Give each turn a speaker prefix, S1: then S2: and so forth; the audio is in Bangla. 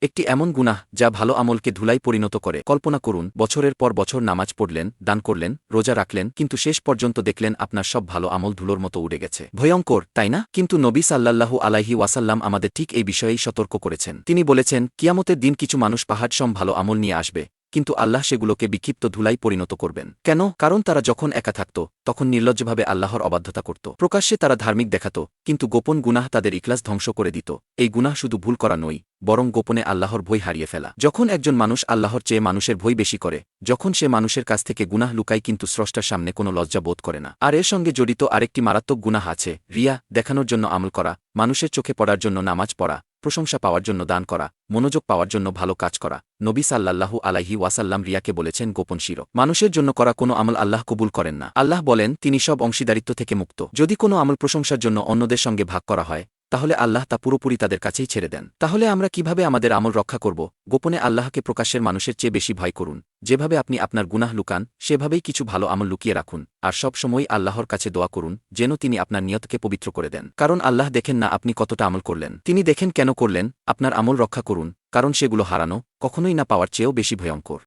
S1: একটি এমন গুনাহ যা ভালো আমলকে ধুলাই পরিণত করে। কল্পনা করুন, বছরের পর বছর নামাজ পড়লেন, দান করলেন, রোজা রাখলেন, কিন্তু শেষ পর্যন্ত দেখলেন আপনার সব ভালো আমল ধুলোর মতো উড়ে গেছে। ভয়ঙ্কর, তাই না? কিন্তু নবী সাল্লাল্লাহু আলাইহি ওয়াসাল্লাম আমাদের ঠিক এই বিষয়েই সতর্ক করেছেন। তিনি বলেছেন, কিয়ামতের দিন কিছু মানুষ পাহাড়সম ভালো আমল নিয়ে আসবে, কিন্তু আল্লাহ সেগুলোকে বিক্ষিপ্ত ধুলাই পরিণত করবেন। কেন? কারণ তারা যখন একা থাকত তখন নির্লজ্জভাবে আল্লাহর অবাধ্যতা করত। প্রকাশ্যে তারা ধার্মিক দেখাত, কিন্তু গোপন গুনাহ তাদের ইখলাস ধ্বংস করে দিত। এই গুনাহ শুধু ভুল করা নয়, বরং গোপনে আল্লাহর ভয় হারিয়ে ফেলা। যখন একজন মানুষ আল্লাহর চেয়ে মানুষের ভয় বেশি করে, যখন সে মানুষের কাছ থেকে গুনাহ লুকায় কিন্তু স্রষ্টার সামনে কোনো লজ্জা বোধ করে না। আর এর সঙ্গে জড়িত আরেকটি মারাত্মক গুনাহ আছে, রিয়া, দেখানোর জন্য আমল করা, মানুষের চোখে পড়ার জন্য নামাজ পড়া, প্রশংসা পাওয়ার জন্য দান করা, মনোযোগ পাওয়ার জন্য ভালো কাজ করা। নবী সাল্লাল্লাহু আলাইহি ওয়াসাল্লাম রিয়াকে বলেছেন গোপন শিরক। মানুষের জন্য করা কোনো আমল আল্লাহ কবুল করেন না। আল্লাহ বলেন, তিনি সব অংশীদারিত্ব থেকে মুক্ত। যদি কোনো আমল প্রশংসার জন্য অন্যদের সঙ্গে ভাগ করা হয়, তাহলে আল্লাহ তা পুরোপুরি তাদের কাছেই ছেড়ে দেন। তাহলে আমরা কিভাবে আমাদের আমল রক্ষা করব? গোপনে আল্লাহকে প্রকাশের মানুষের চেয়ে বেশি ভয় করুন। যেভাবে আপনি আপনার গুনাহ লুকান, সেভাবেই কিছু ভালো আমল লুকিয়ে রাখুন। আর সব সময় আল্লাহর কাছে দোয়া করুন যেন তিনি আপনার নিয়তকে পবিত্র করে দেন। কারণ আল্লাহ দেখেন না আপনি কতটা আমল করলেন, তিনি দেখেন কেন করলেন। আপনার আমল রক্ষা করুন, কারণ সেগুলো হারানো কখনোই না পাওয়ার চেয়েও বেশি ভয়ঙ্কর।